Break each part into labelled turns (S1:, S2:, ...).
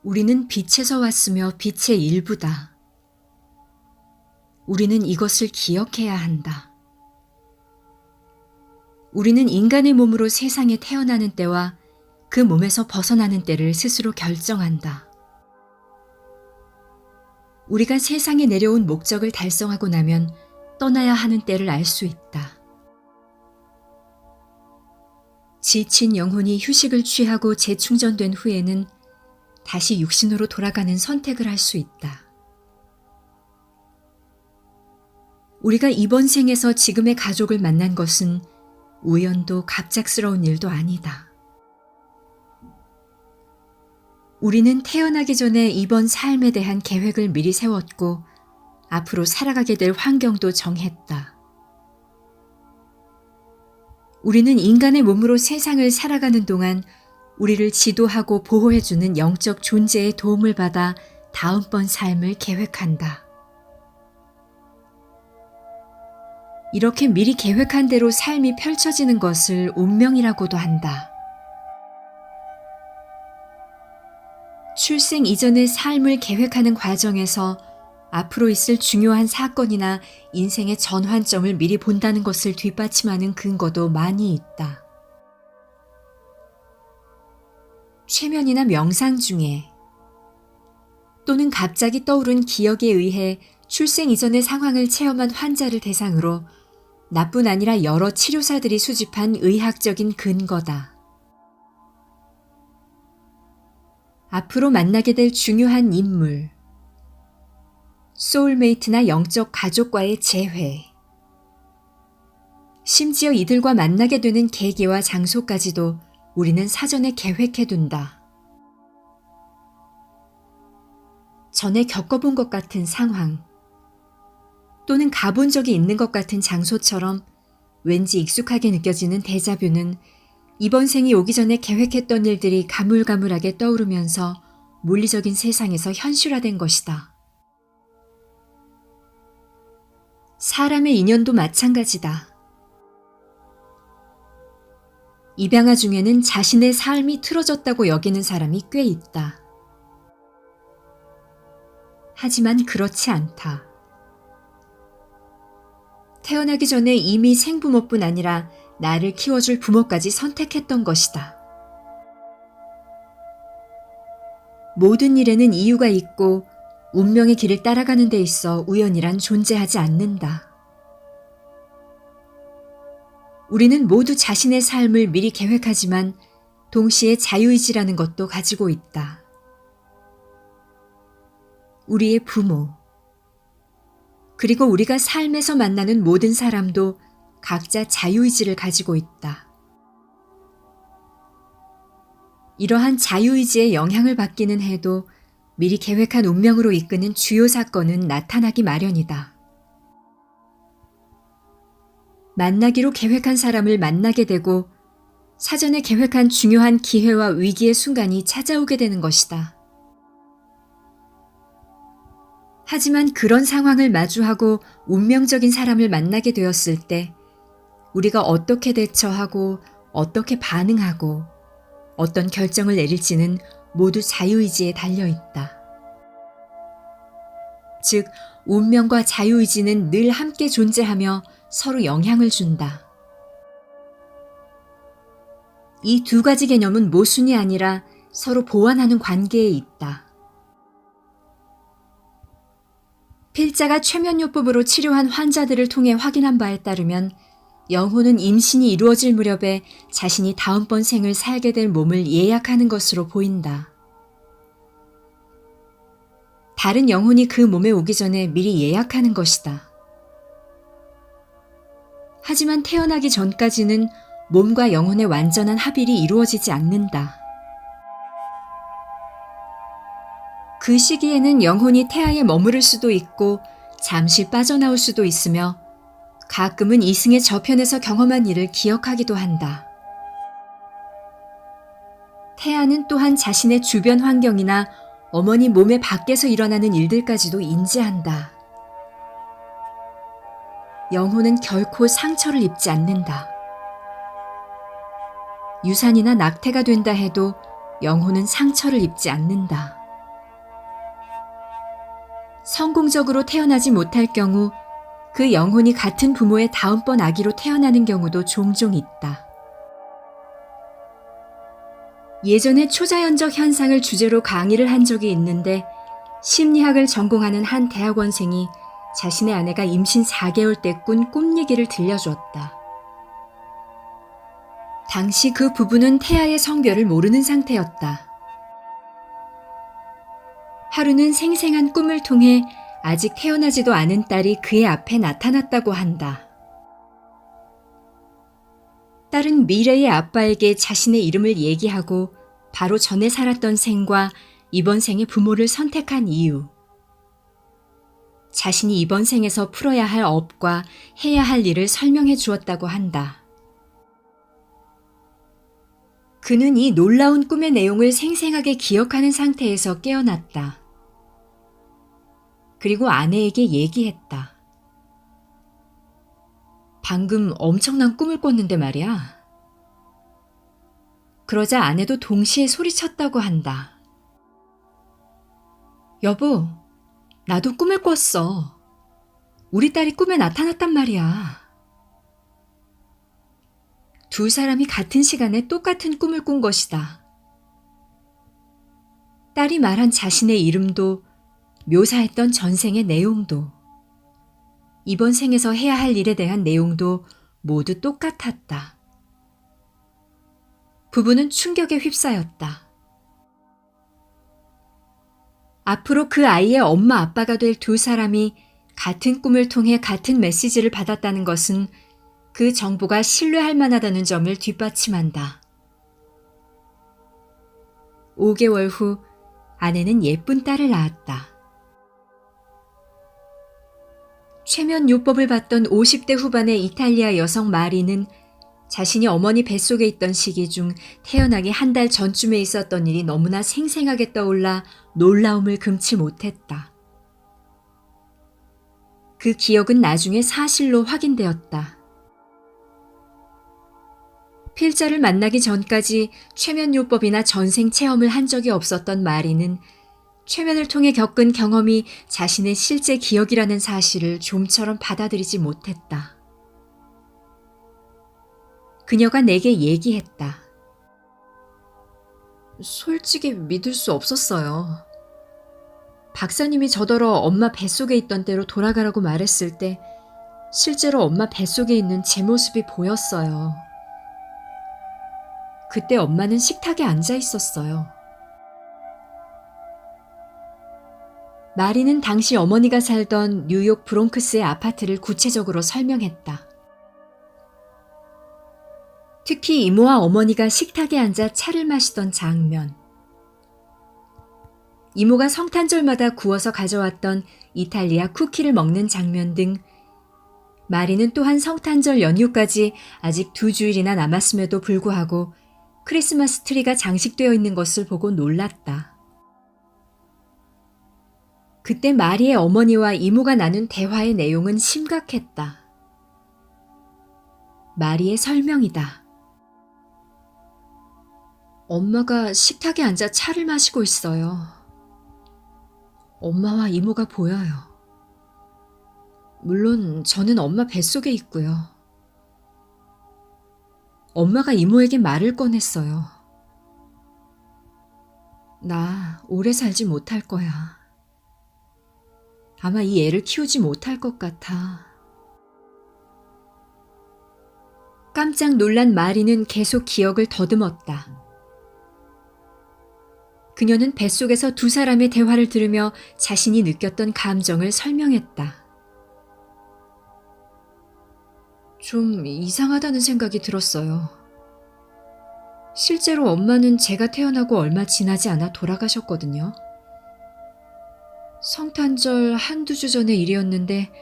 S1: 우리는 빛에서 왔으며 빛의 일부다. 우리는 이것을 기억해야 한다. 우리는 인간의 몸으로 세상에 태어나는 때와 그 몸에서 벗어나는 때를 스스로 결정한다. 우리가 세상에 내려온 목적을 달성하고 나면 떠나야 하는 때를 알 수 있다. 지친 영혼이 휴식을 취하고 재충전된 후에는 다시 육신으로 돌아가는 선택을 할 수 있다. 우리가 이번 생에서 지금의 가족을 만난 것은 우연도 갑작스러운 일도 아니다. 우리는 태어나기 전에 이번 삶에 대한 계획을 미리 세웠고 앞으로 살아가게 될 환경도 정했다. 우리는 인간의 몸으로 세상을 살아가는 동안 우리를 지도하고 보호해주는 영적 존재의 도움을 받아 다음번 삶을 계획한다. 이렇게 미리 계획한 대로 삶이 펼쳐지는 것을 운명이라고도 한다. 출생 이전의 삶을 계획하는 과정에서 앞으로 있을 중요한 사건이나 인생의 전환점을 미리 본다는 것을 뒷받침하는 근거도 많이 있다. 최면이나 명상 중에 또는 갑자기 떠오른 기억에 의해 출생 이전의 상황을 체험한 환자를 대상으로 나뿐 아니라 여러 치료사들이 수집한 의학적인 근거다. 앞으로 만나게 될 중요한 인물, 소울메이트나 영적 가족과의 재회, 심지어 이들과 만나게 되는 계기와 장소까지도 우리는 사전에 계획해둔다. 전에 겪어본 것 같은 상황, 또는 가본 적이 있는 것 같은 장소처럼 왠지 익숙하게 느껴지는 데자뷰는 이번 생이 오기 전에 계획했던 일들이 가물가물하게 떠오르면서 물리적인 세상에서 현실화된 것이다. 사람의 인연도 마찬가지다. 입양아 중에는 자신의 삶이 틀어졌다고 여기는 사람이 꽤 있다. 하지만 그렇지 않다. 태어나기 전에 이미 생부모뿐 아니라 나를 키워줄 부모까지 선택했던 것이다. 모든 일에는 이유가 있고 운명의 길을 따라가는 데 있어 우연이란 존재하지 않는다. 우리는 모두 자신의 삶을 미리 계획하지만 동시에 자유의지라는 것도 가지고 있다. 우리의 부모, 그리고 우리가 삶에서 만나는 모든 사람도 각자 자유의지를 가지고 있다. 이러한 자유의지의 영향을 받기는 해도 미리 계획한 운명으로 이끄는 주요 사건은 나타나기 마련이다. 만나기로 계획한 사람을 만나게 되고 사전에 계획한 중요한 기회와 위기의 순간이 찾아오게 되는 것이다. 하지만 그런 상황을 마주하고 운명적인 사람을 만나게 되었을 때 우리가 어떻게 대처하고 어떻게 반응하고 어떤 결정을 내릴지는 모두 자유의지에 달려있다. 즉, 운명과 자유의지는 늘 함께 존재하며 서로 영향을 준다. 이 두 가지 개념은 모순이 아니라 서로 보완하는 관계에 있다. 필자가 최면요법으로 치료한 환자들을 통해 확인한 바에 따르면 영혼은 임신이 이루어질 무렵에 자신이 다음번 생을 살게 될 몸을 예약하는 것으로 보인다. 다른 영혼이 그 몸에 오기 전에 미리 예약하는 것이다. 하지만 태어나기 전까지는 몸과 영혼의 완전한 합일이 이루어지지 않는다. 그 시기에는 영혼이 태아에 머무를 수도 있고 잠시 빠져나올 수도 있으며 가끔은 이승의 저편에서 경험한 일을 기억하기도 한다. 태아는 또한 자신의 주변 환경이나 어머니 몸의 밖에서 일어나는 일들까지도 인지한다. 영혼은 결코 상처를 입지 않는다. 유산이나 낙태가 된다 해도 영혼은 상처를 입지 않는다. 성공적으로 태어나지 못할 경우 그 영혼이 같은 부모의 다음번 아기로 태어나는 경우도 종종 있다. 예전에 초자연적 현상을 주제로 강의를 한 적이 있는데 심리학을 전공하는 한 대학원생이 자신의 아내가 임신 4개월 때 꾼 꿈 얘기를 들려주었다. 당시 그 부부는 태아의 성별을 모르는 상태였다. 하루는 생생한 꿈을 통해 아직 태어나지도 않은 딸이 그의 앞에 나타났다고 한다. 딸은 미래의 아빠에게 자신의 이름을 얘기하고 바로 전에 살았던 생과 이번 생의 부모를 선택한 이유, 자신이 이번 생에서 풀어야 할 업과 해야 할 일을 설명해 주었다고 한다. 그는 이 놀라운 꿈의 내용을 생생하게 기억하는 상태에서 깨어났다. 그리고 아내에게 얘기했다. 방금 엄청난 꿈을 꿨는데 말이야. 그러자 아내도 동시에 소리쳤다고 한다. 여보, 나도 꿈을 꿨어. 우리 딸이 꿈에 나타났단 말이야. 두 사람이 같은 시간에 똑같은 꿈을 꾼 것이다. 딸이 말한 자신의 이름도 묘사했던 전생의 내용도 이번 생에서 해야 할 일에 대한 내용도 모두 똑같았다. 부부는 충격에 휩싸였다. 앞으로 그 아이의 엄마 아빠가 될 두 사람이 같은 꿈을 통해 같은 메시지를 받았다는 것은 그 정보가 신뢰할 만하다는 점을 뒷받침한다. 5개월 후 아내는 예쁜 딸을 낳았다. 최면요법을 받던 50대 후반의 이탈리아 여성 마리는 자신이 어머니 뱃속에 있던 시기 중 태어나기 한 달 전쯤에 있었던 일이 너무나 생생하게 떠올라 놀라움을 금치 못했다. 그 기억은 나중에 사실로 확인되었다. 필자를 만나기 전까지 최면요법이나 전생 체험을 한 적이 없었던 마리는 최면을 통해 겪은 경험이 자신의 실제 기억이라는 사실을 좀처럼 받아들이지 못했다. 그녀가 내게 얘기했다. 솔직히 믿을 수 없었어요. 박사님이 저더러 엄마 뱃속에 있던 때로 돌아가라고 말했을 때 실제로 엄마 뱃속에 있는 제 모습이 보였어요. 그때 엄마는 식탁에 앉아 있었어요. 마리는 당시 어머니가 살던 뉴욕 브롱크스의 아파트를 구체적으로 설명했다. 특히 이모와 어머니가 식탁에 앉아 차를 마시던 장면, 이모가 성탄절마다 구워서 가져왔던 이탈리아 쿠키를 먹는 장면 등 마리는 또한 성탄절 연휴까지 아직 2주일이나 남았음에도 불구하고 크리스마스 트리가 장식되어 있는 것을 보고 놀랐다. 그때 마리의 어머니와 이모가 나눈 대화의 내용은 심각했다. 마리의 설명이다. 엄마가 식탁에 앉아 차를 마시고 있어요. 엄마와 이모가 보여요. 물론 저는 엄마 뱃속에 있고요. 엄마가 이모에게 말을 꺼냈어요. 나 오래 살지 못할 거야. 아마 이 애를 키우지 못할 것 같아. 깜짝 놀란 마리는 계속 기억을 더듬었다. 그녀는 뱃속에서 두 사람의 대화를 들으며 자신이 느꼈던 감정을 설명했다. 좀 이상하다는 생각이 들었어요. 실제로 엄마는 제가 태어나고 얼마 지나지 않아 돌아가셨거든요. 성탄절 한두 주 전의 일이었는데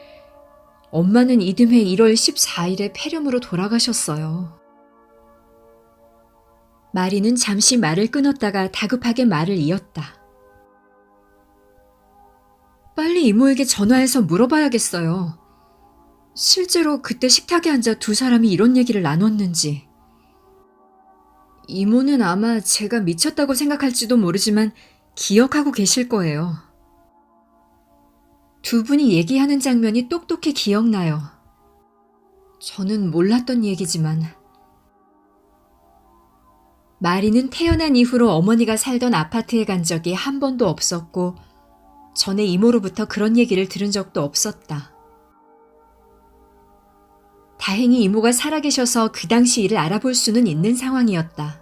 S1: 엄마는 이듬해 1월 14일에 폐렴으로 돌아가셨어요. 마리는 잠시 말을 끊었다가 다급하게 말을 이었다. 빨리 이모에게 전화해서 물어봐야겠어요. 실제로 그때 식탁에 앉아 두 사람이 이런 얘기를 나눴는지. 이모는 아마 제가 미쳤다고 생각할지도 모르지만 기억하고 계실 거예요. 두 분이 얘기하는 장면이 똑똑히 기억나요. 저는 몰랐던 얘기지만 마리는 태어난 이후로 어머니가 살던 아파트에 간 적이 한 번도 없었고 전에 이모로부터 그런 얘기를 들은 적도 없었다. 다행히 이모가 살아계셔서 그 당시 일을 알아볼 수는 있는 상황이었다.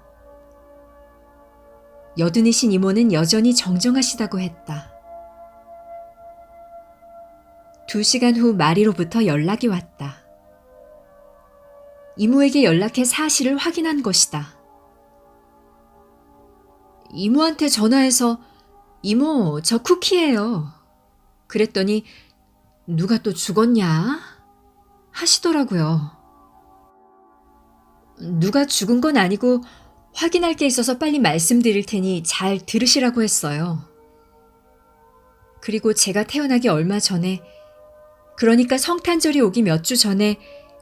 S1: 여든이신 이모는 여전히 정정하시다고 했다. 2시간 후 마리로부터 연락이 왔다. 이모에게 연락해 사실을 확인한 것이다. 이모한테 전화해서 이모, 저 쿠키예요. 그랬더니 누가 또 죽었냐? 하시더라고요. 누가 죽은 건 아니고 확인할 게 있어서 빨리 말씀드릴 테니 잘 들으시라고 했어요. 그리고 제가 태어나기 얼마 전에, 그러니까 성탄절이 오기 몇 주 전에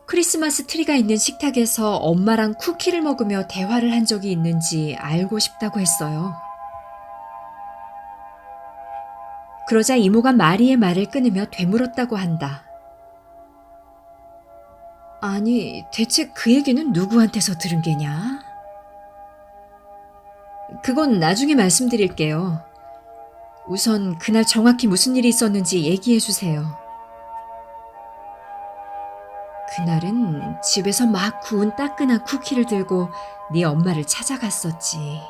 S1: 크리스마스 트리가 있는 식탁에서 엄마랑 쿠키를 먹으며 대화를 한 적이 있는지 알고 싶다고 했어요. 그러자 이모가 마리의 말을 끊으며 되물었다고 한다. 아니, 대체 그 얘기는 누구한테서 들은 게냐? 그건 나중에 말씀드릴게요. 우선 그날 정확히 무슨 일이 있었는지 얘기해 주세요. 그날은 집에서 막 구운 따끈한 쿠키를 들고 네 엄마를 찾아갔었지.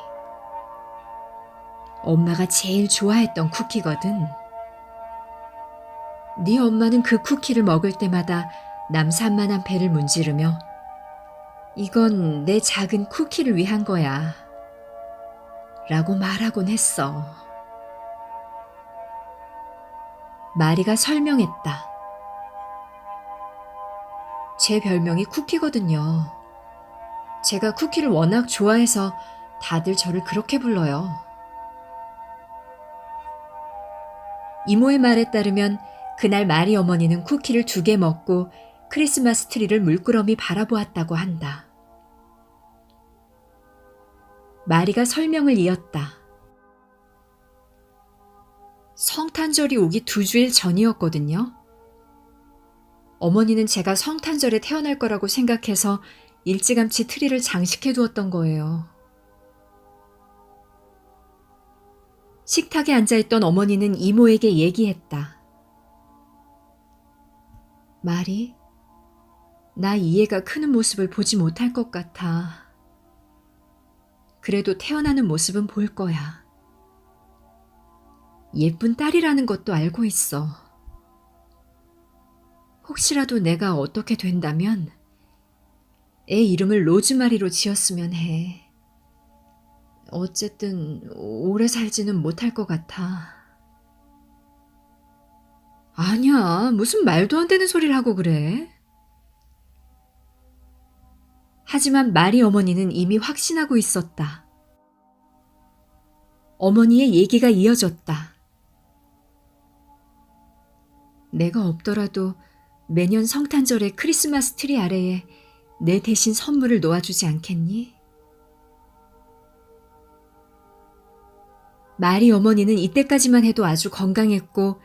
S1: 엄마가 제일 좋아했던 쿠키거든. 네 엄마는 그 쿠키를 먹을 때마다 남산만한 배를 문지르며 이건 내 작은 쿠키를 위한 거야 라고 말하곤 했어. 마리가 설명했다. 제 별명이 쿠키거든요. 제가 쿠키를 워낙 좋아해서 다들 저를 그렇게 불러요. 이모의 말에 따르면 그날 마리 어머니는 쿠키를 2개 먹고 크리스마스 트리를 물끄러미 바라보았다고 한다. 마리가 설명을 이었다. 성탄절이 오기 2주일 전이었거든요. 어머니는 제가 성탄절에 태어날 거라고 생각해서 일찌감치 트리를 장식해 두었던 거예요. 식탁에 앉아있던 어머니는 이모에게 얘기했다. 마리, 나 이 애가 크는 모습을 보지 못할 것 같아. 그래도 태어나는 모습은 볼 거야. 예쁜 딸이라는 것도 알고 있어. 혹시라도 내가 어떻게 된다면 애 이름을 로즈마리로 지었으면 해. 어쨌든 오래 살지는 못할 것 같아. 아니야, 무슨 말도 안 되는 소리를 하고 그래. 하지만 마리 어머니는 이미 확신하고 있었다. 어머니의 얘기가 이어졌다. 내가 없더라도 매년 성탄절에 크리스마스 트리 아래에 내 대신 선물을 놓아주지 않겠니? 마리 어머니는 이때까지만 해도 아주 건강했고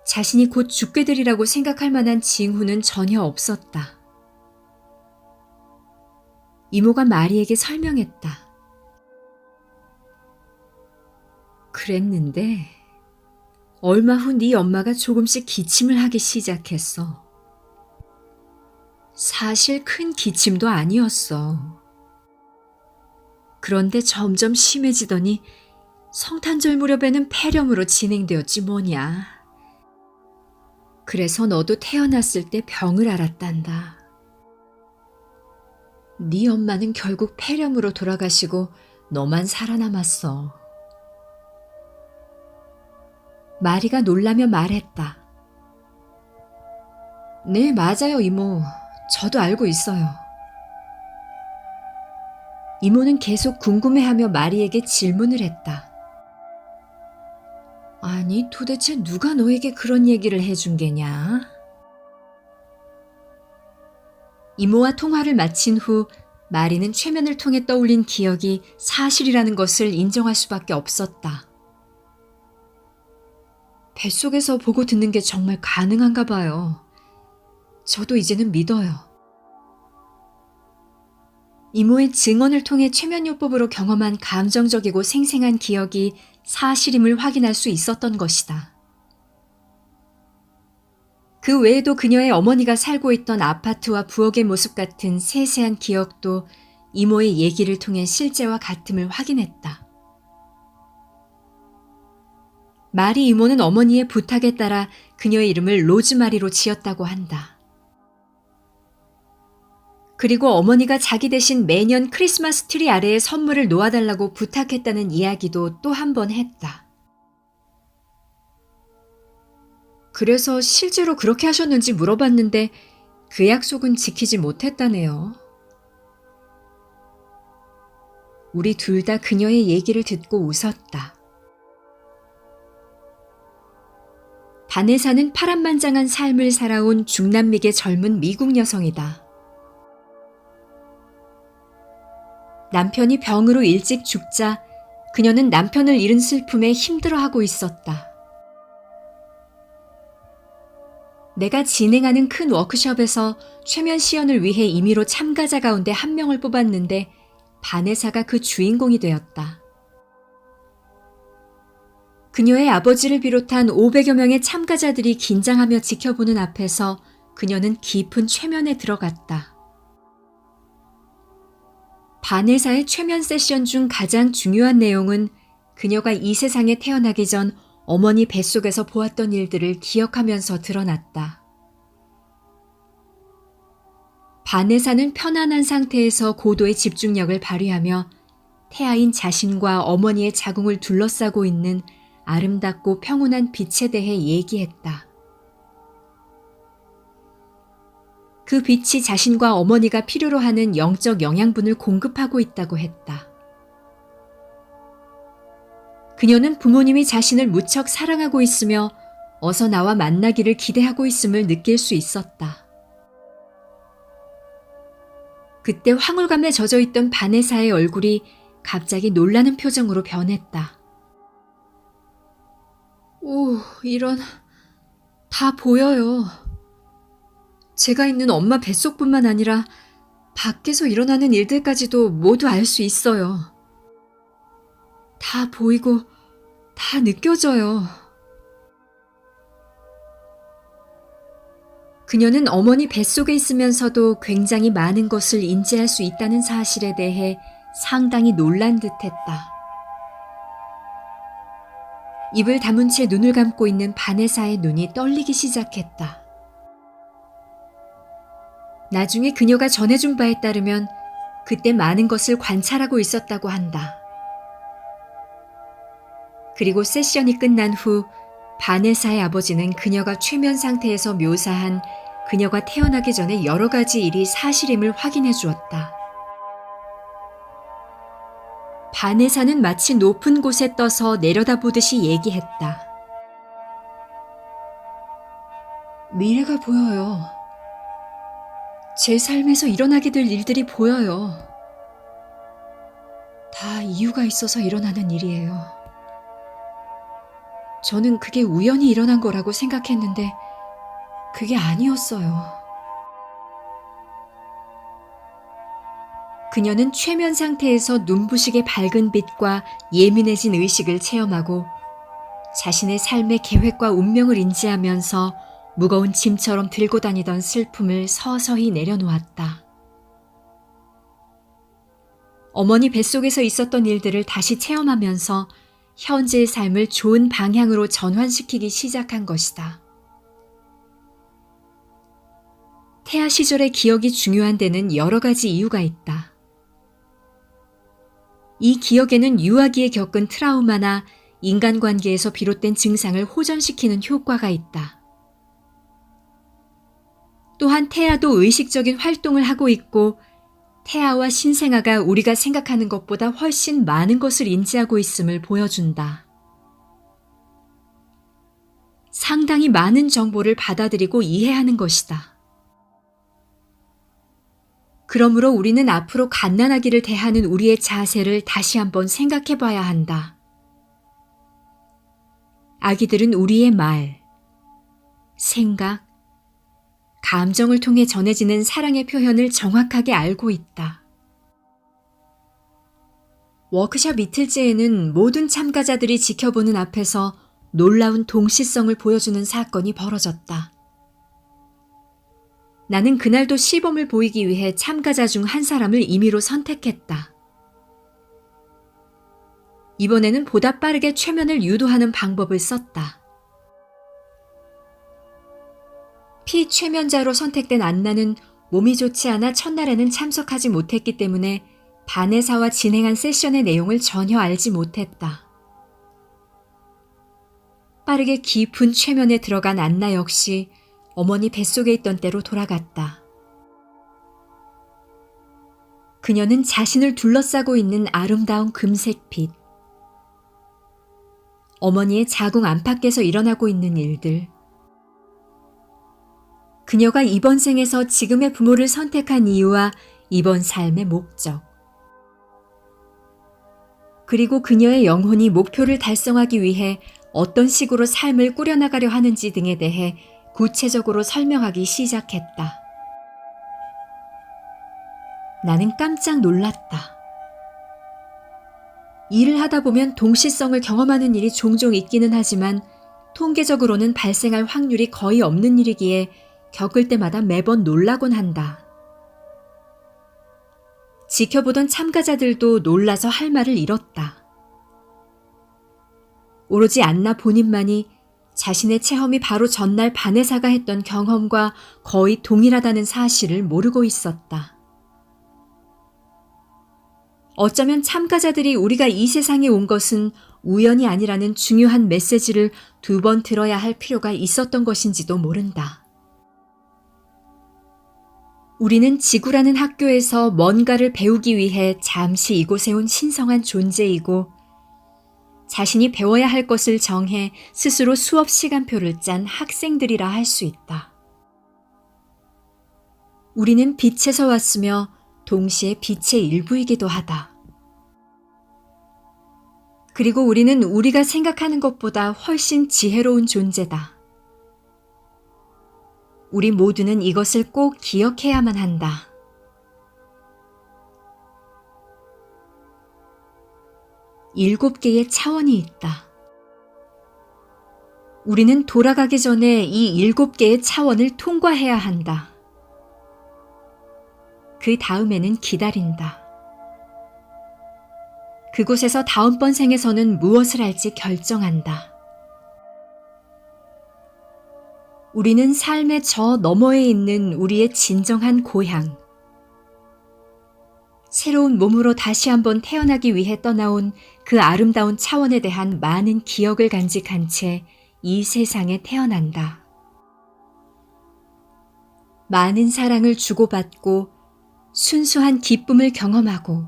S1: 자신이 곧 죽게 되리라고 생각할 만한 징후는 전혀 없었다. 이모가 마리에게 설명했다. 그랬는데 얼마 후 네 엄마가 조금씩 기침을 하기 시작했어. 사실 큰 기침도 아니었어. 그런데 점점 심해지더니 성탄절 무렵에는 폐렴으로 진행되었지 뭐냐. 그래서 너도 태어났을 때 병을 앓았단다. 네 엄마는 결국 폐렴으로 돌아가시고 너만 살아남았어. 마리가 놀라며 말했다. 네, 맞아요, 이모. 저도 알고 있어요. 이모는 계속 궁금해하며 마리에게 질문을 했다. 아니, 도대체 누가 너에게 그런 얘기를 해준 게냐? 이모와 통화를 마친 후 마리는 최면을 통해 떠올린 기억이 사실이라는 것을 인정할 수밖에 없었다. 뱃속에서 보고 듣는 게 정말 가능한가 봐요. 저도 이제는 믿어요. 이모의 증언을 통해 최면요법으로 경험한 감정적이고 생생한 기억이 사실임을 확인할 수 있었던 것이다. 그 외에도 그녀의 어머니가 살고 있던 아파트와 부엌의 모습 같은 세세한 기억도 이모의 얘기를 통해 실제와 같음을 확인했다. 마리 이모는 어머니의 부탁에 따라 그녀의 이름을 로즈마리로 지었다고 한다. 그리고 어머니가 자기 대신 매년 크리스마스 트리 아래에 선물을 놓아달라고 부탁했다는 이야기도 또 한 번 했다. 그래서 실제로 그렇게 하셨는지 물어봤는데 그 약속은 지키지 못했다네요. 우리 둘 다 그녀의 얘기를 듣고 웃었다. 바네사는 파란만장한 삶을 살아온 중남미계 젊은 미국 여성이다. 남편이 병으로 일찍 죽자 그녀는 남편을 잃은 슬픔에 힘들어하고 있었다. 내가 진행하는 큰 워크숍에서 최면 시연을 위해 임의로 참가자 가운데 한 명을 뽑았는데 바네사가 그 주인공이 되었다. 그녀의 아버지를 비롯한 500여 명의 참가자들이 긴장하며 지켜보는 앞에서 그녀는 깊은 최면에 들어갔다. 바네사의 최면 세션 중 가장 중요한 내용은 그녀가 이 세상에 태어나기 전 어머니 뱃속에서 보았던 일들을 기억하면서 드러났다. 바네사는 편안한 상태에서 고도의 집중력을 발휘하며 태아인 자신과 어머니의 자궁을 둘러싸고 있는 아름답고 평온한 빛에 대해 얘기했다. 그 빛이 자신과 어머니가 필요로 하는 영적 영양분을 공급하고 있다고 했다. 그녀는 부모님이 자신을 무척 사랑하고 있으며 어서 나와 만나기를 기대하고 있음을 느낄 수 있었다. 그때 황홀감에 젖어있던 바네사의 얼굴이 갑자기 놀라는 표정으로 변했다. 오, 이런... 다 보여요. 제가 있는 엄마 뱃속뿐만 아니라 밖에서 일어나는 일들까지도 모두 알 수 있어요. 다 보이고 다 느껴져요. 그녀는 어머니 뱃속에 있으면서도 굉장히 많은 것을 인지할 수 있다는 사실에 대해 상당히 놀란 듯했다. 입을 다문 채 눈을 감고 있는 바네사의 눈이 떨리기 시작했다. 나중에 그녀가 전해준 바에 따르면 그때 많은 것을 관찰하고 있었다고 한다. 그리고 세션이 끝난 후 바네사의 아버지는 그녀가 최면 상태에서 묘사한 그녀가 태어나기 전에 여러 가지 일이 사실임을 확인해 주었다. 바네사는 마치 높은 곳에 떠서 내려다보듯이 얘기했다. 미래가 보여요. 제 삶에서 일어나게 될 일들이 보여요. 다 이유가 있어서 일어나는 일이에요. 저는 그게 우연히 일어난 거라고 생각했는데 그게 아니었어요. 그녀는 최면 상태에서 눈부시게 밝은 빛과 예민해진 의식을 체험하고 자신의 삶의 계획과 운명을 인지하면서 무거운 짐처럼 들고 다니던 슬픔을 서서히 내려놓았다. 어머니 뱃속에서 있었던 일들을 다시 체험하면서 현재의 삶을 좋은 방향으로 전환시키기 시작한 것이다. 태아 시절의 기억이 중요한 데는 여러 가지 이유가 있다. 이 기억에는 유아기에 겪은 트라우마나 인간관계에서 비롯된 증상을 호전시키는 효과가 있다. 또한 태아도 의식적인 활동을 하고 있고 태아와 신생아가 우리가 생각하는 것보다 훨씬 많은 것을 인지하고 있음을 보여준다. 상당히 많은 정보를 받아들이고 이해하는 것이다. 그러므로 우리는 앞으로 갓난아기를 대하는 우리의 자세를 다시 한번 생각해 봐야 한다. 아기들은 우리의 말, 생각, 감정을 통해 전해지는 사랑의 표현을 정확하게 알고 있다. 워크숍 이틀째에는 모든 참가자들이 지켜보는 앞에서 놀라운 동시성을 보여주는 사건이 벌어졌다. 나는 그날도 시범을 보이기 위해 참가자 중 한 사람을 임의로 선택했다. 이번에는 보다 빠르게 최면을 유도하는 방법을 썼다. 피최면자로 선택된 안나는 몸이 좋지 않아 첫날에는 참석하지 못했기 때문에 바네사와 진행한 세션의 내용을 전혀 알지 못했다. 빠르게 깊은 최면에 들어간 안나 역시 어머니 뱃속에 있던 때로 돌아갔다. 그녀는 자신을 둘러싸고 있는 아름다운 금색 빛, 어머니의 자궁 안팎에서 일어나고 있는 일들, 그녀가 이번 생에서 지금의 부모를 선택한 이유와 이번 삶의 목적, 그리고 그녀의 영혼이 목표를 달성하기 위해 어떤 식으로 삶을 꾸려나가려 하는지 등에 대해 구체적으로 설명하기 시작했다. 나는 깜짝 놀랐다. 일을 하다 보면 동시성을 경험하는 일이 종종 있기는 하지만 통계적으로는 발생할 확률이 거의 없는 일이기에 겪을 때마다 매번 놀라곤 한다. 지켜보던 참가자들도 놀라서 할 말을 잃었다. 오로지 안나 본인만이 자신의 체험이 바로 전날 바네사가 했던 경험과 거의 동일하다는 사실을 모르고 있었다. 어쩌면 참가자들이 우리가 이 세상에 온 것은 우연이 아니라는 중요한 메시지를 2번 들어야 할 필요가 있었던 것인지도 모른다. 우리는 지구라는 학교에서 뭔가를 배우기 위해 잠시 이곳에 온 신성한 존재이고 자신이 배워야 할 것을 정해 스스로 수업 시간표를 짠 학생들이라 할 수 있다. 우리는 빛에서 왔으며 동시에 빛의 일부이기도 하다. 그리고 우리는 우리가 생각하는 것보다 훨씬 지혜로운 존재다. 우리 모두는 이것을 꼭 기억해야만 한다. 일곱 개의 차원이 있다. 우리는 돌아가기 전에 이 7개의 차원을 통과해야 한다. 그 다음에는 기다린다. 그곳에서 다음번 생에서는 무엇을 할지 결정한다. 우리는 삶의 저 너머에 있는 우리의 진정한 고향, 새로운 몸으로 다시 한번 태어나기 위해 떠나온 그 아름다운 차원에 대한 많은 기억을 간직한 채 이 세상에 태어난다. 많은 사랑을 주고받고 순수한 기쁨을 경험하고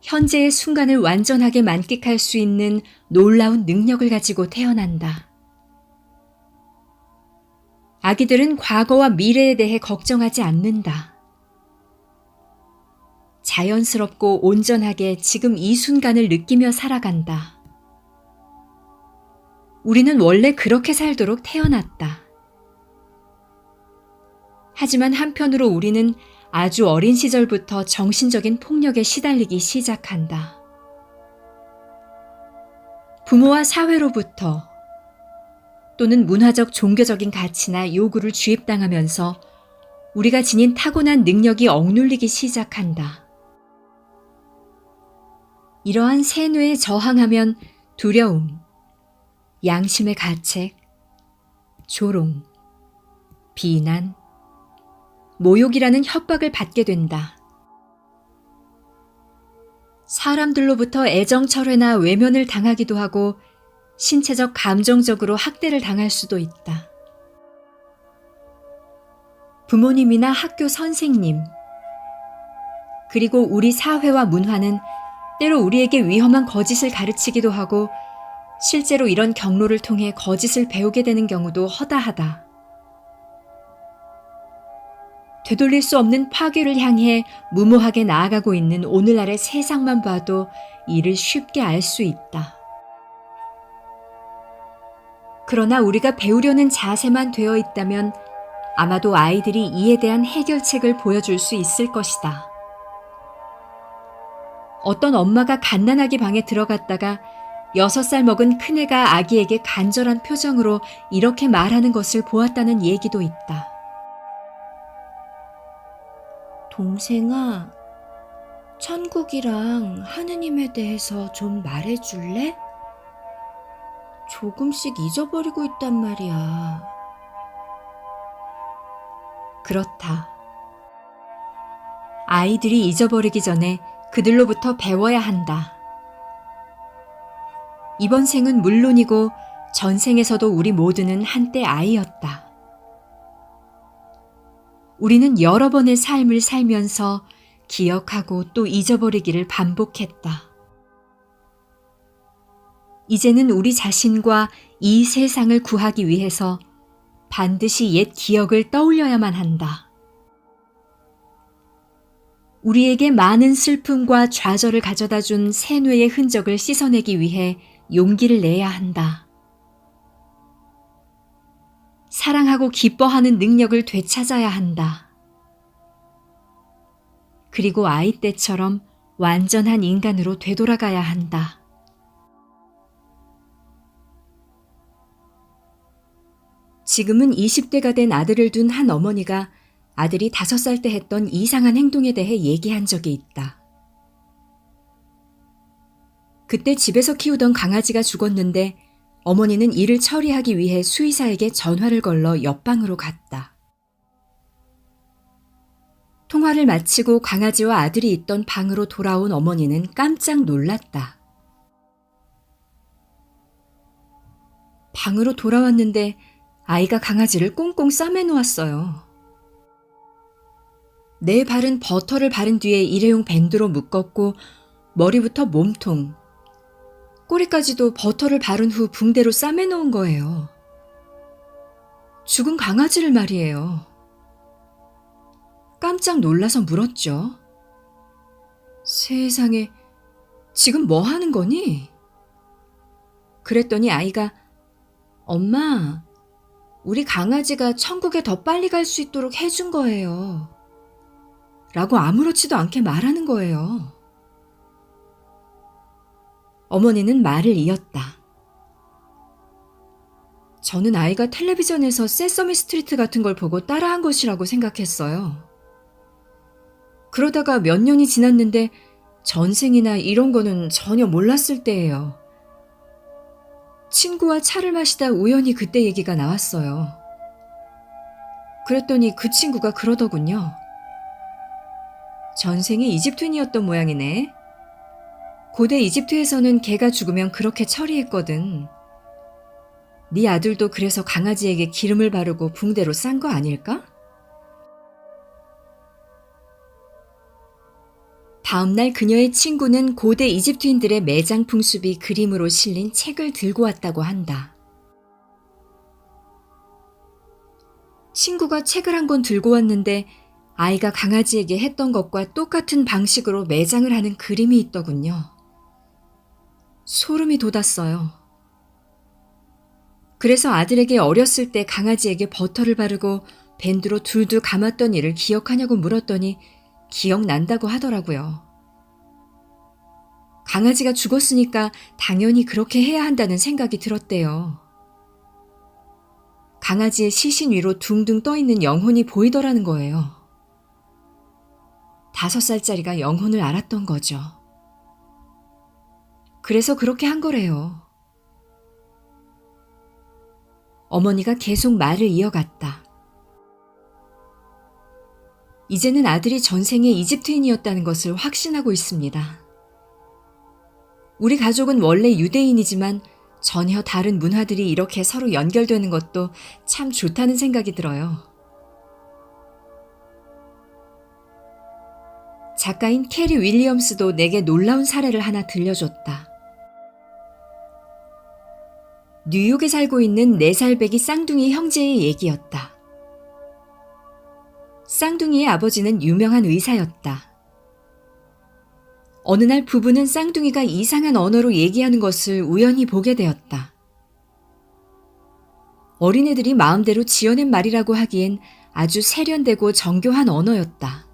S1: 현재의 순간을 완전하게 만끽할 수 있는 놀라운 능력을 가지고 태어난다. 아기들은 과거와 미래에 대해 걱정하지 않는다. 자연스럽고 온전하게 지금 이 순간을 느끼며 살아간다. 우리는 원래 그렇게 살도록 태어났다. 하지만 한편으로 우리는 아주 어린 시절부터 정신적인 폭력에 시달리기 시작한다. 부모와 사회로부터 또는 문화적 종교적인 가치나 요구를 주입당하면서 우리가 지닌 타고난 능력이 억눌리기 시작한다. 이러한 세뇌에 저항하면 두려움, 양심의 가책, 조롱, 비난, 모욕이라는 협박을 받게 된다. 사람들로부터 애정철회나 외면을 당하기도 하고 신체적 감정적으로 학대를 당할 수도 있다. 부모님이나 학교 선생님, 그리고 우리 사회와 문화는 때로 우리에게 위험한 거짓을 가르치기도 하고 실제로 이런 경로를 통해 거짓을 배우게 되는 경우도 허다하다. 되돌릴 수 없는 파괴를 향해 무모하게 나아가고 있는 오늘날의 세상만 봐도 이를 쉽게 알 수 있다. 그러나 우리가 배우려는 자세만 되어 있다면 아마도 아이들이 이에 대한 해결책을 보여줄 수 있을 것이다. 어떤 엄마가 갓난아기 방에 들어갔다가 6살 먹은 큰애가 아기에게 간절한 표정으로 이렇게 말하는 것을 보았다는 얘기도 있다. 동생아, 천국이랑 하느님에 대해서 좀 말해줄래? 조금씩 잊어버리고 있단 말이야. 그렇다. 아이들이 잊어버리기 전에 그들로부터 배워야 한다. 이번 생은 물론이고 전생에서도 우리 모두는 한때 아이였다. 우리는 여러 번의 삶을 살면서 기억하고 또 잊어버리기를 반복했다. 이제는 우리 자신과 이 세상을 구하기 위해서 반드시 옛 기억을 떠올려야만 한다. 우리에게 많은 슬픔과 좌절을 가져다 준 세뇌의 흔적을 씻어내기 위해 용기를 내야 한다. 사랑하고 기뻐하는 능력을 되찾아야 한다. 그리고 아이 때처럼 완전한 인간으로 되돌아가야 한다. 지금은 20대가 된 아들을 둔 한 어머니가 아들이 5살 때 했던 이상한 행동에 대해 얘기한 적이 있다. 그때 집에서 키우던 강아지가 죽었는데 어머니는 이를 처리하기 위해 수의사에게 전화를 걸러 옆방으로 갔다. 통화를 마치고 강아지와 아들이 있던 방으로 돌아온 어머니는 깜짝 놀랐다. 방으로 돌아왔는데 아이가 강아지를 꽁꽁 싸매놓았어요. 내 발은 버터를 바른 뒤에 일회용 밴드로 묶었고 머리부터 몸통, 꼬리까지도 버터를 바른 후 붕대로 싸매놓은 거예요. 죽은 강아지를 말이에요. 깜짝 놀라서 물었죠. 세상에, 지금 뭐 하는 거니? 그랬더니 아이가, 엄마, 우리 강아지가 천국에 더 빨리 갈 수 있도록 해준 거예요. 라고 아무렇지도 않게 말하는 거예요. 어머니는 말을 이었다. 저는 아이가 텔레비전에서 세서미 스트리트 같은 걸 보고 따라한 것이라고 생각했어요. 그러다가 몇 년이 지났는데 전생이나 이런 거는 전혀 몰랐을 때예요. 친구와 차를 마시다 우연히 그때 얘기가 나왔어요. 그랬더니 그 친구가 그러더군요. 전생이 이집트인이었던 모양이네. 고대 이집트에서는 개가 죽으면 그렇게 처리했거든. 네 아들도 그래서 강아지에게 기름을 바르고 붕대로 싼 거 아닐까? 다음날 그녀의 친구는 고대 이집트인들의 매장 풍습이 그림으로 실린 책을 들고 왔다고 한다. 친구가 책을 한 권 들고 왔는데 아이가 강아지에게 했던 것과 똑같은 방식으로 매장을 하는 그림이 있더군요. 소름이 돋았어요. 그래서 아들에게 어렸을 때 강아지에게 버터를 바르고 밴드로 둘둘 감았던 일을 기억하냐고 물었더니 기억난다고 하더라고요. 강아지가 죽었으니까 당연히 그렇게 해야 한다는 생각이 들었대요. 강아지의 시신 위로 둥둥 떠있는 영혼이 보이더라는 거예요. 5살짜리가 영혼을 알았던 거죠. 그래서 그렇게 한 거래요. 어머니가 계속 말을 이어갔다. 이제는 아들이 전생에 이집트인이었다는 것을 확신하고 있습니다. 우리 가족은 원래 유대인이지만 전혀 다른 문화들이 이렇게 서로 연결되는 것도 참 좋다는 생각이 들어요. 작가인 캐리 윌리엄스도 내게 놀라운 사례를 하나 들려줬다. 뉴욕에 살고 있는 4살 배기 쌍둥이 형제의 얘기였다. 쌍둥이의 아버지는 유명한 의사였다. 어느 날 부부는 쌍둥이가 이상한 언어로 얘기하는 것을 우연히 보게 되었다. 어린애들이 마음대로 지어낸 말이라고 하기엔 아주 세련되고 정교한 언어였다.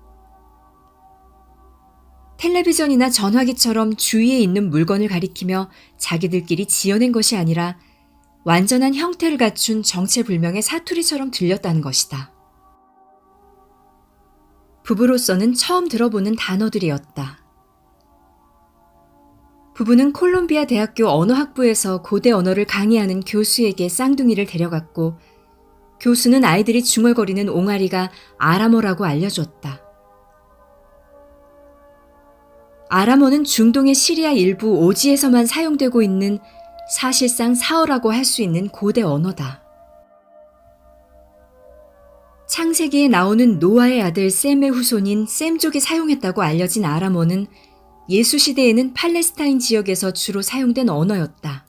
S1: 텔레비전이나 전화기처럼 주위에 있는 물건을 가리키며 자기들끼리 지어낸 것이 아니라 완전한 형태를 갖춘 정체불명의 사투리처럼 들렸다는 것이다. 부부로서는 처음 들어보는 단어들이었다. 부부는 콜롬비아 대학교 언어학부에서 고대 언어를 강의하는 교수에게 쌍둥이를 데려갔고 교수는 아이들이 중얼거리는 옹알이가 아람어라고 알려줬다. 아람어는 중동의 시리아 일부 오지에서만 사용되고 있는 사실상 사어라고 할 수 있는 고대 언어다. 창세기에 나오는 노아의 아들 셈의 후손인 셈족이 사용했다고 알려진 아람어는 예수 시대에는 팔레스타인 지역에서 주로 사용된 언어였다.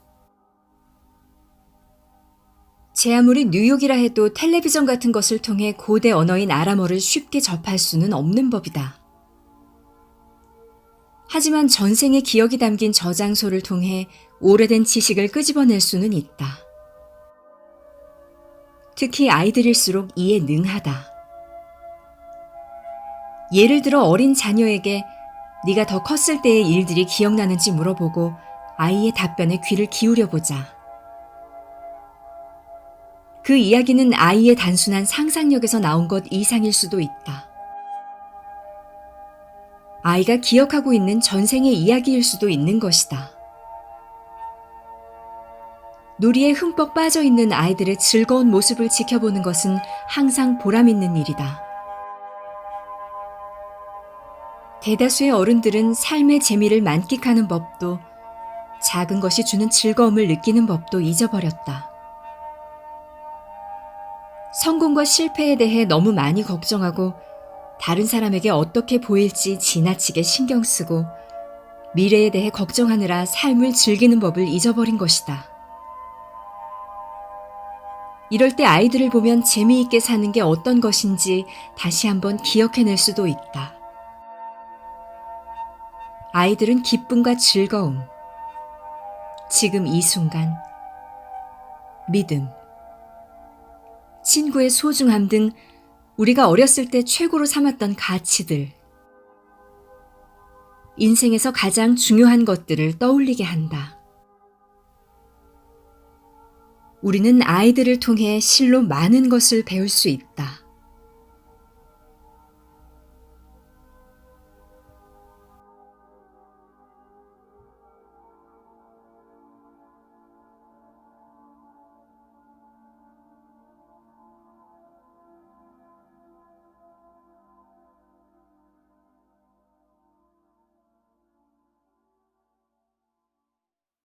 S1: 제 아무리 뉴욕이라 해도 텔레비전 같은 것을 통해 고대 언어인 아람어를 쉽게 접할 수는 없는 법이다. 하지만 전생의 기억이 담긴 저장소를 통해 오래된 지식을 끄집어낼 수는 있다. 특히 아이들일수록 이에 능하다. 예를 들어 어린 자녀에게 네가 더 컸을 때의 일들이 기억나는지 물어보고 아이의 답변에 귀를 기울여보자. 그 이야기는 아이의 단순한 상상력에서 나온 것 이상일 수도 있다. 아이가 기억하고 있는 전생의 이야기일 수도 있는 것이다. 놀이에 흠뻑 빠져있는 아이들의 즐거운 모습을 지켜보는 것은 항상 보람있는 일이다. 대다수의 어른들은 삶의 재미를 만끽하는 법도 작은 것이 주는 즐거움을 느끼는 법도 잊어버렸다. 성공과 실패에 대해 너무 많이 걱정하고 다른 사람에게 어떻게 보일지 지나치게 신경 쓰고 미래에 대해 걱정하느라 삶을 즐기는 법을 잊어버린 것이다. 이럴 때 아이들을 보면 재미있게 사는 게 어떤 것인지 다시 한번 기억해낼 수도 있다. 아이들은 기쁨과 즐거움, 지금 이 순간, 믿음, 친구의 소중함 등 우리가 어렸을 때 최고로 삼았던 가치들, 인생에서 가장 중요한 것들을 떠올리게 한다. 우리는 아이들을 통해 실로 많은 것을 배울 수 있다.